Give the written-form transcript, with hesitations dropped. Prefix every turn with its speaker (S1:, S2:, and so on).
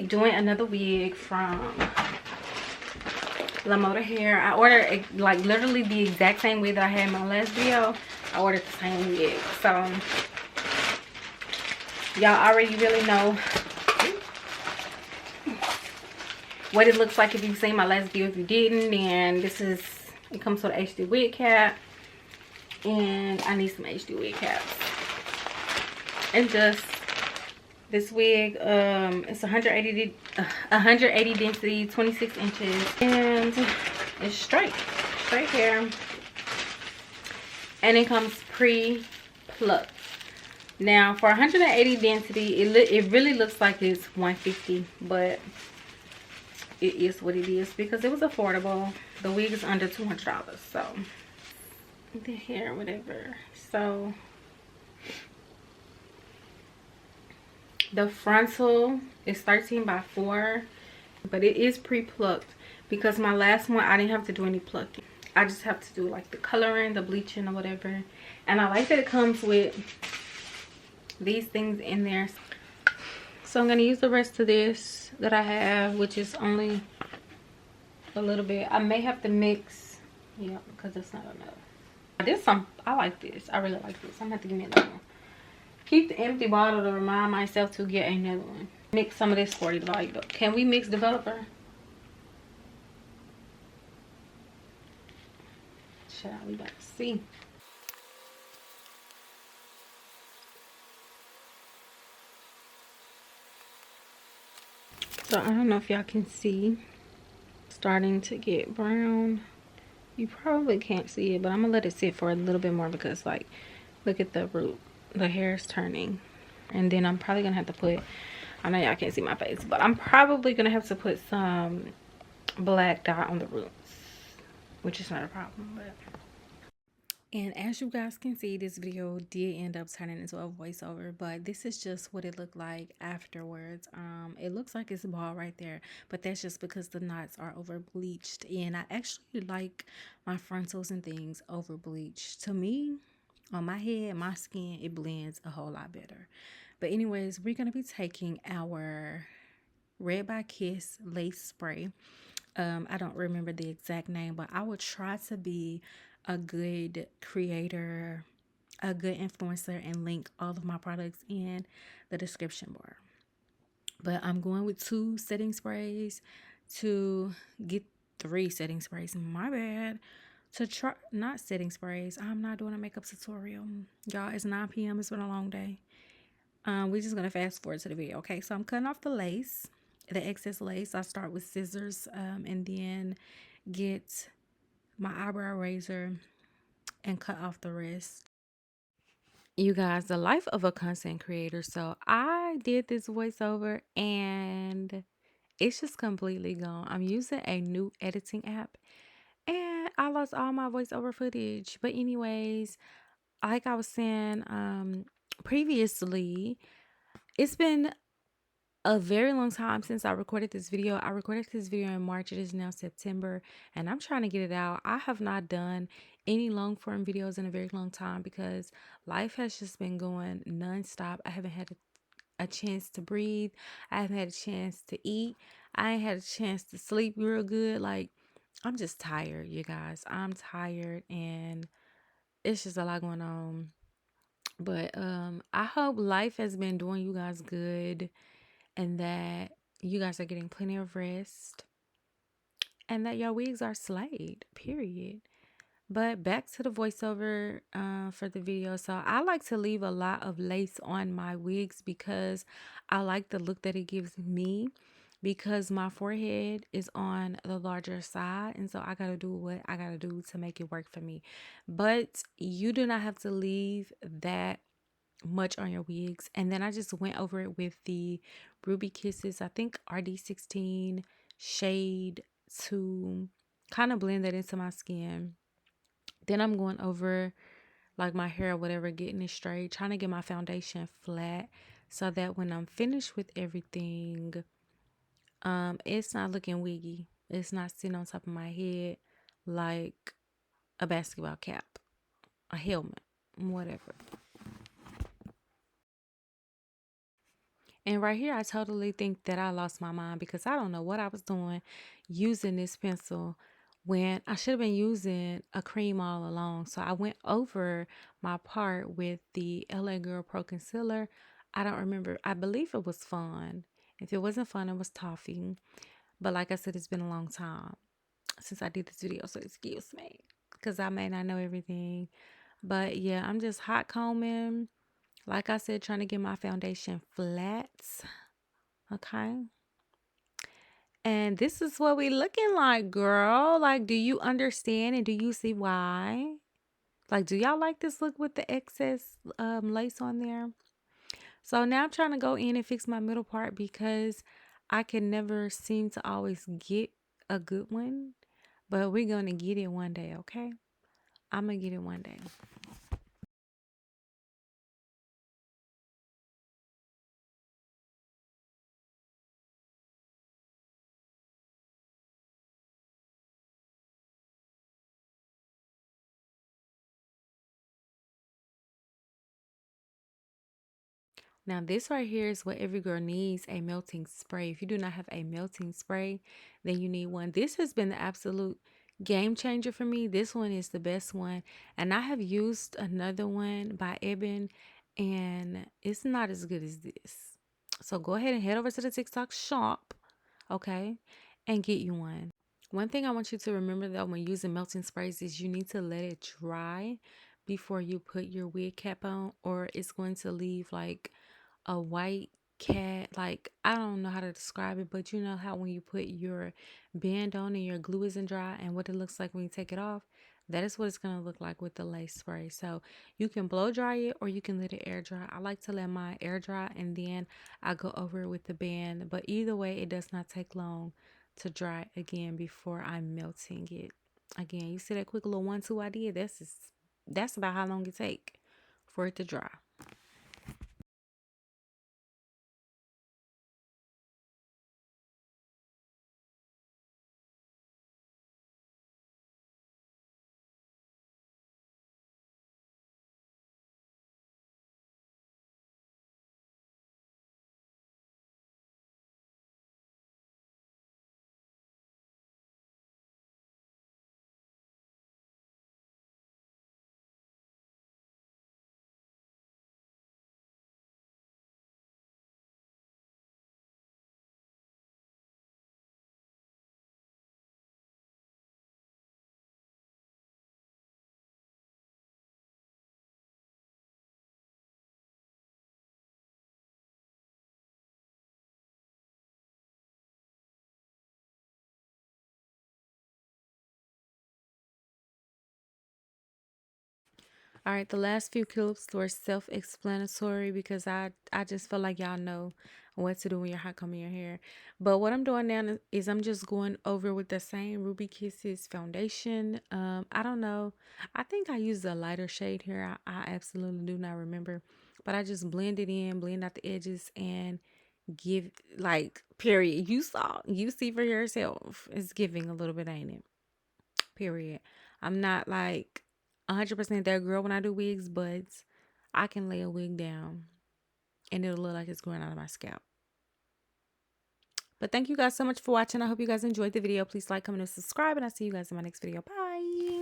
S1: doing another wig from 𝓓𝓲𝓼𝓬𝓸𝓾𝓷𝓽 hair. I ordered like literally the exact same wig that I had in my last video. I ordered the same wig, so y'all already really know what it looks like if you've seen my last video. If you didn't, then this is, it comes with an HD wig cap, and I need some HD wig caps. And just this wig, it's 180 density, 26 inches, and it's straight hair, and it comes pre-plucked. Now for 180 density, it really looks like it's 150, but it is what it is because it was affordable. The wig is under $200, so the hair, whatever. So the frontal is 13 by 4, but it is pre-plucked because my last one I didn't have to do any plucking. I just have to do like the coloring, the bleaching, or whatever. And I like that it comes with these things in there. So I'm gonna use the rest of this that I have, which is only a little bit. I may have to mix, yeah, because it's not enough. I like this. I really like this. I'm gonna have to give me another one. Keep the empty bottle to remind myself to get another one. Mix some of this for you, like, can we mix developer? Child, we about to see. So I don't know if y'all can see, starting to get brown. You probably can't see it, but I'm gonna let it sit for a little bit more because, like, look at the root. The hair is turning. And then I'm probably gonna have to put, I know y'all can't see my face, but I'm probably gonna have to put some black dye on the roots, which is not a problem. But and as you guys can see, this video did end up turning into a voiceover, but this is just what it looked like afterwards. It looks like it's bald right there, but that's just because the knots are over bleached, and I actually like my frontals and things over bleached. To me, on my head, my skin, it blends a whole lot better. But anyways, we're gonna be taking our Red by Kiss lace spray. I don't remember the exact name, but I will try to be a good creator, a good influencer, and link all of my products in the description bar. But I'm going with 2 setting sprays to get 3 setting sprays. My bad. To try, not setting sprays. I'm not doing a makeup tutorial. Y'all, it's 9 p.m. It's been a long day. We're just gonna fast forward to the video. Okay, so I'm cutting off the lace, the excess lace. I start with scissors, and then get my eyebrow razor and cut off the rest. You guys, the life of a content creator. So I did this voiceover and it's just completely gone. I'm using a new editing app and I lost all my voiceover footage. But anyways, like I was saying previously, it's been a very long time since I recorded this video. I recorded this video in March. It is now September and I'm trying to get it out. I have not done any long form videos in a very long time because life has just been going nonstop. I haven't had a chance to breathe. I haven't had a chance to eat. I ain't had a chance to sleep real good. Like, I'm just tired, you guys. I'm tired and it's just a lot going on. But I hope life has been doing you guys good and that you guys are getting plenty of rest and that your wigs are slayed, period. But back to the voiceover for the video. So I like to leave a lot of lace on my wigs because I like the look that it gives me, because my forehead is on the larger side, and so I gotta do what I gotta do to make it work for me. But you do not have to leave that much on your wigs. And then I just went over it with the Ruby Kisses, I think RD16 shade, to kind of blend that into my skin. Then I'm going over like my hair or whatever, getting it straight, trying to get my foundation flat so that when I'm finished with everything, it's not looking wiggy. It's not sitting on top of my head like a basketball cap, a helmet, whatever. And right here, I totally think that I lost my mind because I don't know what I was doing using this pencil when I should have been using a cream all along. So I went over my part with the LA Girl Pro Concealer. I don't remember. I believe it was fun. If it wasn't fun, it was toffee. But like I said, it's been a long time since I did this video. So excuse me because I may not know everything. But yeah, I'm just hot combing. Like I said, trying to get my foundation flat. Okay. And this is what we looking like, girl. Like, do you understand and do you see why? Like, do y'all like this look with the excess lace on there? So now I'm trying to go in and fix my middle part because I can never seem to always get a good one. But we're going to get it one day, okay? I'm going to get it one day. Now this right here is what every girl needs, a melting spray. If you do not have a melting spray, then you need one. This has been the absolute game changer for me. This one is the best one. And I have used another one by Eben and it's not as good as this. So go ahead and head over to the TikTok shop, okay, and get you one. One thing I want you to remember though when using melting sprays is you need to let it dry before you put your wig cap on or it's going to leave like a white cat. Like I don't know how to describe it, but you know how when you put your band on and your glue isn't dry and what it looks like when you take it off, that is what it's going to look like with the lace spray. So you can blow dry it or you can let it air dry. I like to let my air dry and then I go over it with the band, but either way it does not take long to dry again before I'm melting it. Again, you see that quick little 1-2 I did? That's about how long it take for it to dry. All right, the last few clips were self-explanatory because I just feel like y'all know what to do when you're hot combing your hair. But what I'm doing now is I'm just going over with the same Ruby Kisses foundation. I don't know. I think I used a lighter shade here. I absolutely do not remember. But I just blend it in, blend out the edges, and give like period. You see for yourself. It's giving a little bit, ain't it? Period. I'm not like 100% that girl when I do wigs, but I can lay a wig down and it'll look like it's growing out of my scalp. But thank you guys so much for watching. I hope you guys enjoyed the video. Please like, comment, and subscribe, and I'll see you guys in my next video. Bye.